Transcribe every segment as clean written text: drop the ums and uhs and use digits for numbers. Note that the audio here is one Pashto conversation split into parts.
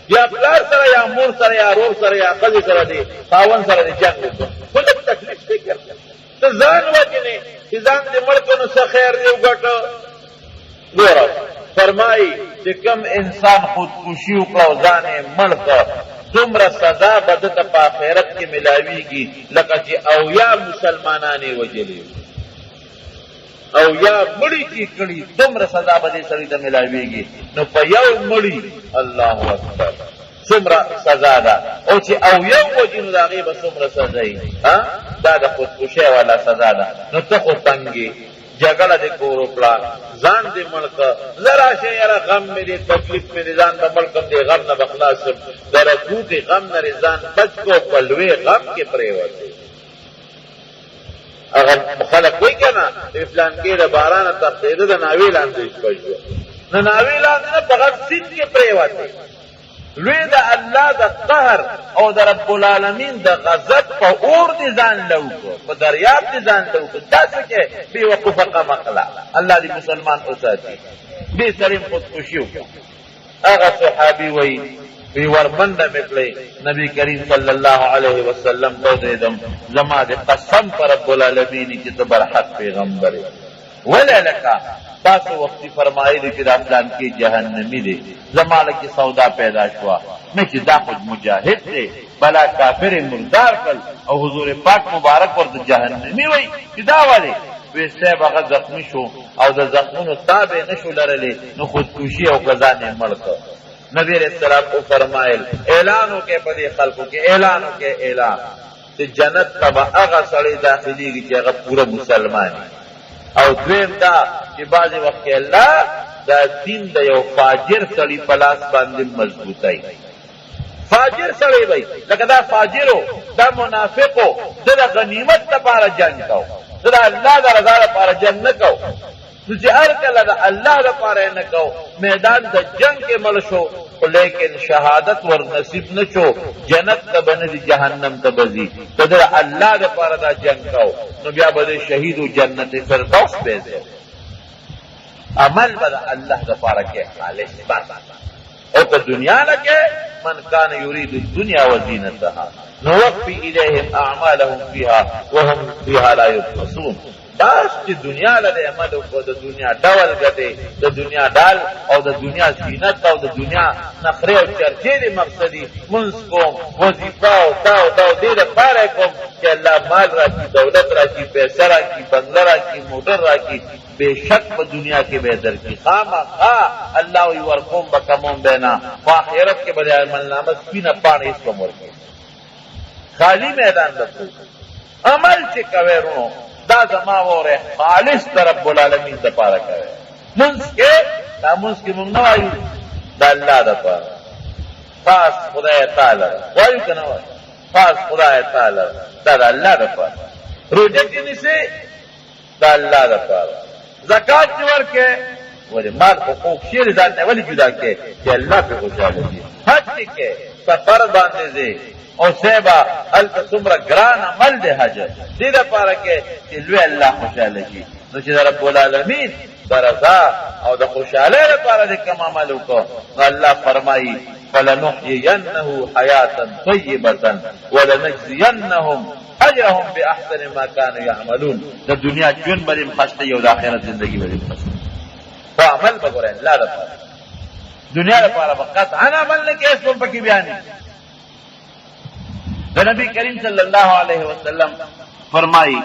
یا پلار سره یا مور سره یا رور سره یا ښځې سره دی خاوند سره دی جنګ وکړو خو لږ تکلیف فکر ته ځان وجنې چې ځان دې مړ کړو نو څه خیر دی وګټه ګوره فرمایي چې کوم انسان خودکشي وکړه او ځان یې مړ کړ دومره سزا به دته په آخرت کې ملاویږي لکه چې اویا مسلمانان یې وجلي او یا مړی چې کړي دومره سزا به دې سړي ته ملاویږي نو په یو مړي الله اکبر څومره سزا ده او چې او یو وجي نو د هغې به څومره سزا وي دا د خودکشۍ والا سزا ده نو ته خو تنګې جګړه دې کور وکړه ځان دې مړ کړه زه راشئ یاره غم مې دی تکلیف مې دی ځان به مړ کړم دې غم نه به خلاص شم د رکوټې غم نه دې ځان بچ کړو په لوی غم کې پرېوتې اگر خلق وی کنا فلانګې د بارانه تښتېده د ناوې لاندې شپه شوه نو ناوې لاندې نه په غټ سیند کې پرېوتې لوی د الله د قهر او د رب العالمین د غضب په اور دې ځان لوکړو په دریاب دې ځان لوکړو داسې کې بې وقوفه قمقله الله دې مسلمان وساتي بې سړی خودکشي وکړو هغه صحابي وایي وی ورمنډه مې کړې نبی کریم صلی الله علیه وسلم ته ودرېدم زما د قسم په رب العالمین چې ته برحق پیغمبر یې ولې لکه تاسو وختي فرمایلی چې دا فلان کې جهنمي دی زما لکه سودا پیدا شوه مې چې دا خو مجاهد دی بلا کافر مردار کړ او حضور پاک مبارک ورته جهنمي وایي چې دا ولې وی صاحب هغه زخمي شو او د زخمونو تاب یې نه شو لرلی نو خودکشي او ځان یې مړ کړ نبی علیہ السلام کو فرمائل اعلانوں کے پدی خلقوں کے اعلانوں کے اعلان کہ جنت تبا اغا سڑی داخلی کی کہ اغا پورا مسلمانی او دویم دا کہ بعض وقت کے اللہ دا دین دا یو فاجر سڑی پلاس باندی مضبوطائی فاجر سڑی بھائی لکہ دا فاجرو دا منافقو دا غنیمت تا پارا جنگ کاؤ دا اللہ دا رضا دا پارا جنگ نکاؤ تو چې هر کله د الله لپاره نه کو میدان د جنگ کې مړ شو لیکن شهادت ور نصیب نه شو جنت ته بنه جهنم ته بزي ته د الله لپاره دا جنگ کو نو بیا به شهید او جنت فردوس به دي عمل بد الله لپاره کې خالص بس او په دنیا لکه من کان یرید الدنیا وزینتها نوفي الیهم اعمالهم فيها وهم فيها لا يبخسون بس چې دنیا لري عمل کو د دنیا ډول غټي د دنیا ډال او د دنیا زینت او د دنیا نخره او چرچې د مقصدی منځ کوم وظیفه او دا دې لپاره کوم چې الله مال راکړي دولت راکړي پیسې راکړي بنگله راکړي موټر راکړي بشک په دنیا کې به درکړي خامخا الله وي ورقوم بکمون دینا په آخرت کې به عمل نامه سپینه پاڼه هیڅ کوم ورکړي خالی میدان لته عمل چې کوي ورونو دا زما وره خالص رب العالمین د پاره کوي منځ کې دا منځ کې مونږ نه وایو د الله د پاره خاص خدای تعالی وایو کنه وایو خاص خدای تعالی دا د الله د پاره روزه کې نشي د الله د پاره زکات ورکه ولې مال حقوق شیر ذات نه ولې جدا کې چې الله په خوشاله دي حج کې سفر باندې دي او سیبا التصمر گران عمل دے حج دې لپاره کې چې لوی الله خوشاله شي نو چې رب العالمین برزا او د خوشاله لپاره دې کوم عمل وکړو نو الله فرمایي فلنحيينه حياه طيبه ولنجزينهم اجرهم باحسن ما كانوا يعملون د دنیا ژوند باندې خسته یو د آخرت ژوندۍ باندې خسته په عمل وګورئ الله لپاره دنیا لپاره فقط انا عمل نه کې اسم پکې بیان نبی کریم صلی اللہ علیہ وسلم فرمائی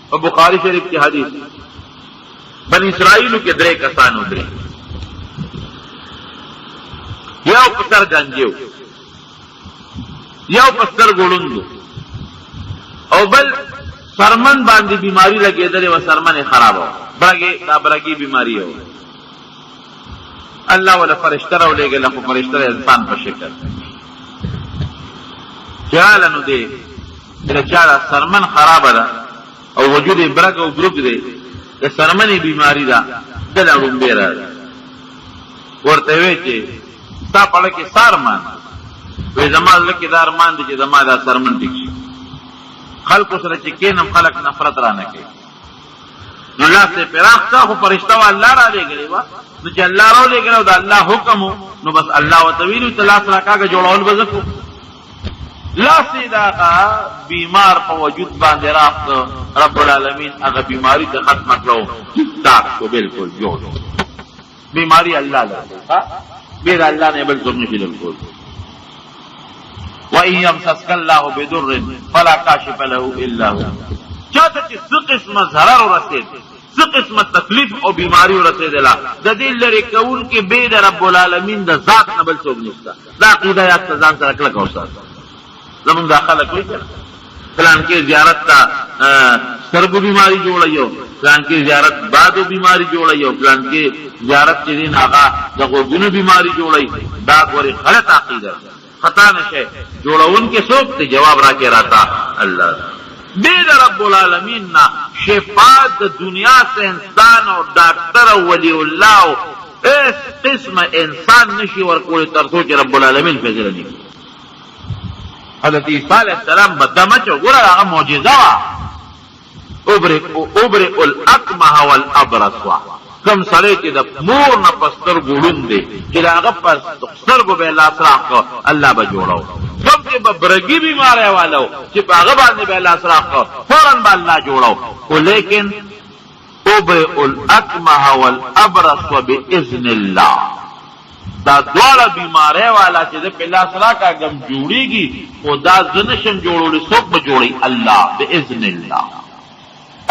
اور بخاری شریف کی حدیث بنی اسرائیل کے درے کسان ادرے یا پسر گنجیو یا پسر گوڑندو او بل سرمن باندی بیماری لگے درے و سرمن خراب ہو برگی بیماری ہو اللہ والا فرشتہ رو لے گے لفو فرشتہ انسان پر شکر چالانو دے میرا چالا سرمن خراب دا او وجود برگ او گروپ دے دا سرمنی بیماری دا دل اڑون بیرا دا ورطوے چے ستا پڑکی سارمان وی زمان لکی دار مان دے چے زمان دا سرمن ٹک شی خلق سره چې کینم خلق نفرت را نه کوي نو لاس یې پراخ کا خو فرشته وا الله را لېږلی وه نو چې الله را لېږلی او د الله حکم نو بس الله ورته ویلي ته لاس راکاږه جوړول به زه کوم لاس یې د هغه بیمار په وجود باندې راغله رب العالمین هغه بیماري ته ختمه کړو ټاک شو بلکل جوړ بیماری الله لري بیر الله نه بل څوک نشي لري وَإِن يَمْسَسْكَ اللَّهُ بِضُرٍّ فَلَا كَاشِفَ لَهُ إِلَّا هُوَ چاته چې څه قسمه ضرر ورسېد څه قسمه تکلیف او بیماری ورسېدله د دې لرې کوونکي بې د رب العالمین د ذات نه بل څوک نشته دا عقیده یاد ته ځان سره کلکه وساته زمونږ دا خلک وایي که نه فلان کې زیارت ته سترګو بیماری جوړوي فلان کې زیارت بادو بیماری جوړوي فلان کې زیارت چې دین هغه د غوږونو بیماری جوړوي دا ګورې غلط عقیده خطا نشه جوړون کې څوک ته جواب راکې راتا الله بید رب العالمین نا شفاعت دنیا سے انسان اور ڈاکٹر ولی اللہ اس قسم انسان نشی ورکول ترسو چې رب العالمین فیصله نی حضرت عیسیٰ علیہ السلام بدمچو ګوره هغه معجزه وا ابرئ الاکمه والابرص وا کم سړی چې د مور نه په سترګو ړوند دی چې د هغه په سترګو به لاس راکړه الله به جوړو کم چې به برګي بیماری والو چې په هغه باندې به لاس راکړه فوراً به الله جوړو خو لیکن ابرئ الاکمه والابرص باذن الله دا دواړه بیماری والا چې د په لاس راکاږم جوړیږي خو دا زه نشم جوړولی څوک به جوړوي الله باذن الله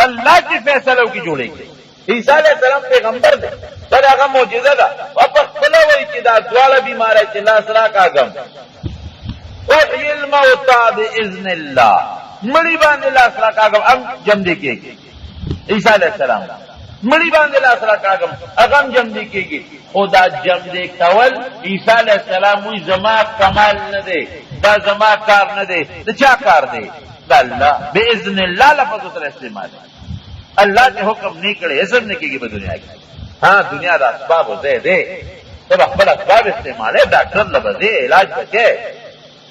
الله چې فیصله وکړي جوړیږي عیسی علیہ السلام پیغمبر دی دا هغه معجزه ده او په خپل وایي چې دا دواړه بیماری چې لاس راکاږم احیی الموتى باذن الله مړی باندې لاس راکاږم ام جم دی کېږي عیسی علیہ السلام مړی باندې لاس راکاږم هغه هم جم دی کېږي خو دا جم دی کول عیسی علیہ السلام وایي زما کمال نه دی دا زما کار نه دی د چا کار دی دا الله باذن الله لفظ سره استعمال اللہ نے حکم نہیں کرے ایسا نہیں کی گی دنیا کی ہاں دنیا دا اسباب دے دے تب اخبر اسباب استعمال ہے ڈاکٹر لبزے علاج بکے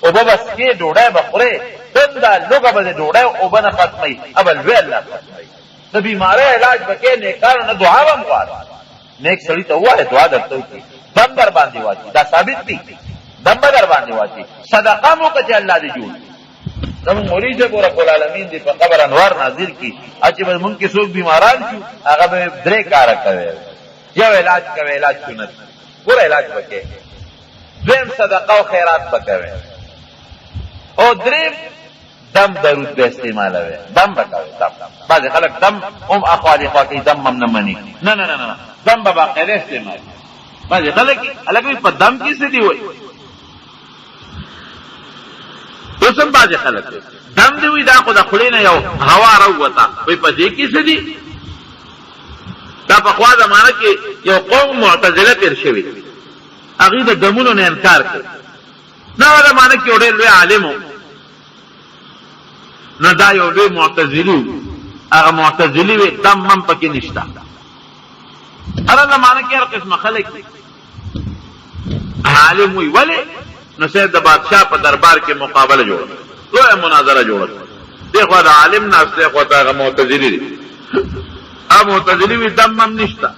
اوبا بس کے ڈوڑے بخورے تندہ لوگا بزے ڈوڑے اوبا نہ ختمی اب الوے اللہ ختمی تو بیمارے علاج بکے نیکار نہ دعا بمواد نیک سڑی تو ہوا ہے دعا درتو کی دم در باندھی واچی دا ثابت تھی دم در باندھی واچی صدقہ موقع چے اللہ دی جوڑ زمون مولوی صاحب رب العالمین دی په قبر انوار نازل کی چې به مونږ کې څوک بیماران شو هغه به درې کار کوي یو علاج کوي علاج سنت ګور علاج وکړي دویم صدقه او خیرات وکړي او دریم دم درود به استعمالوي دم وکړي دم بعض خلک دم هم اخوالي خواکي دم هم نه مني نه دم به باقاعده استعمال بعض خلک الګ په دم کې څه دی وای اوسم باز خلک دم دی وی دا خو د خلینا یو هوا راوته وی په دې کې څه دي دا په خوا زمانہ کې یو قوم معتزله تیر شوی هغه د دمونو نه انکار کړ دا زمانہ کې اورې لوی عالم نو دا یو لوی معتزلی هغه معتزلی وی دم من پکې نشتا هر زمانہ کې هر قسم خلک عالم وی ولی نو سید د بادشاہ په دربار کې مقابله جوړه لوی مناظره جوړه دغه د عالم ناس له هغه معتزلی دي ا معتزلی وی دم هم نشتا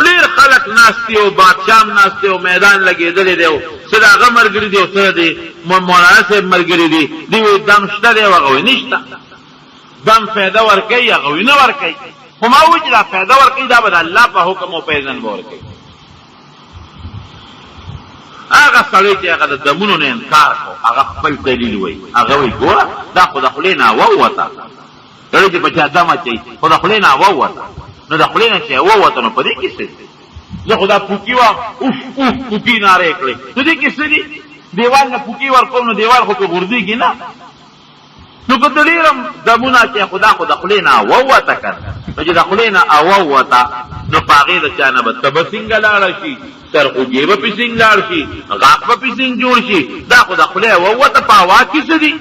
ډیر خلک ناس دي او بادشاہ ناس دي او میدان لګیدل دي او صدا غمرګری دي او سره دي مولانا صاحب مرګری دي دی دم شته دی هغه نشتا دم فایده ورکي هغه نه ورکي خو ما وجه دا فایده ورکي دا به الله په حکم او پیژن ورکي هغه سړی چې هغه د دمونو نه انکار کو هغه خپل دلیل وایي هغه وایي ګوره دا خو د خولې نه ووته سړی چې په چا دم اچوي خو د خولې نه ووته نو د خولې نه چې ووته نو په دې کې څه دي زه خو دا پوکي وم اوف پوکي نارې کړې نو دې کې څه دي دیوال نه پوکي ورکوم نو دیوال خو په غورځېږي نه نو که ډېرم دمونه چې خدا خو د خولې نه ووته که نو چې د خولې نه ووته نو په هغې د چا نه به ته به څنګه لاړه شي سرخوږی به پې څنګ لاړ شي غاښ به پې څنګ جوړ شي دا خو د خولې ووته په هوا کې څه دي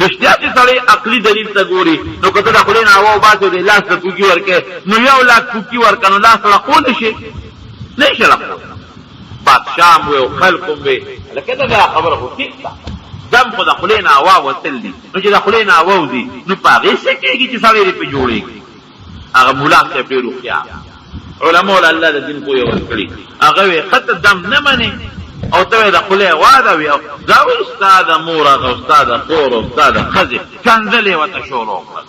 رښتیا چې سړی عقلي دلیل ته ګوري نو که ته د خولې نه هوا وباسې د لاس ته پوکي ورکې نو 1 لاک پوکي ورکړه نو لاس رقولی شي نه شي رقولی بادشاه هم وي او خلق هم وي لکه دا خبره خو ټیک ده دا دم خو د خولې نه هوا وتل دي نو چې د خولې نه هوا وځي نو په هغې څه کېږي چې سړی دې پې جوړېږي هغه ملا صاحب ډېر هوښیار علماء الله د دین پوهې ورکړي هغه وی ښه ته دم نه منې او ته د خولې هوا ده وي دا وایي ستا د مور هغه ستا د خور او ستا د ښځې کنځلې ورته شروع کړل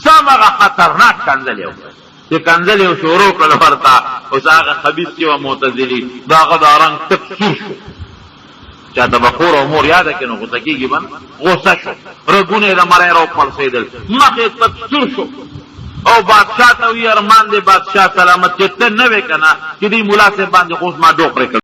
سم هغه خطرناک کنځلې وکړل چې کنځلې شروع کړل ورته اوس هغه خبیث چې وه معتزلي د هغه دا رنګ تک سور شو چاته به خور او مور یاده کړي نو غوسه کېږي به غوسه شو رګونه یې د مری راوپړسېدل مخ یې تک سور شو او بادشاہ ته وی ارمان دی بادشاہ سلامت چې ته نه وې که نه چې دې ملا صاحب باندې خو اوس ما ډوق پرې کړ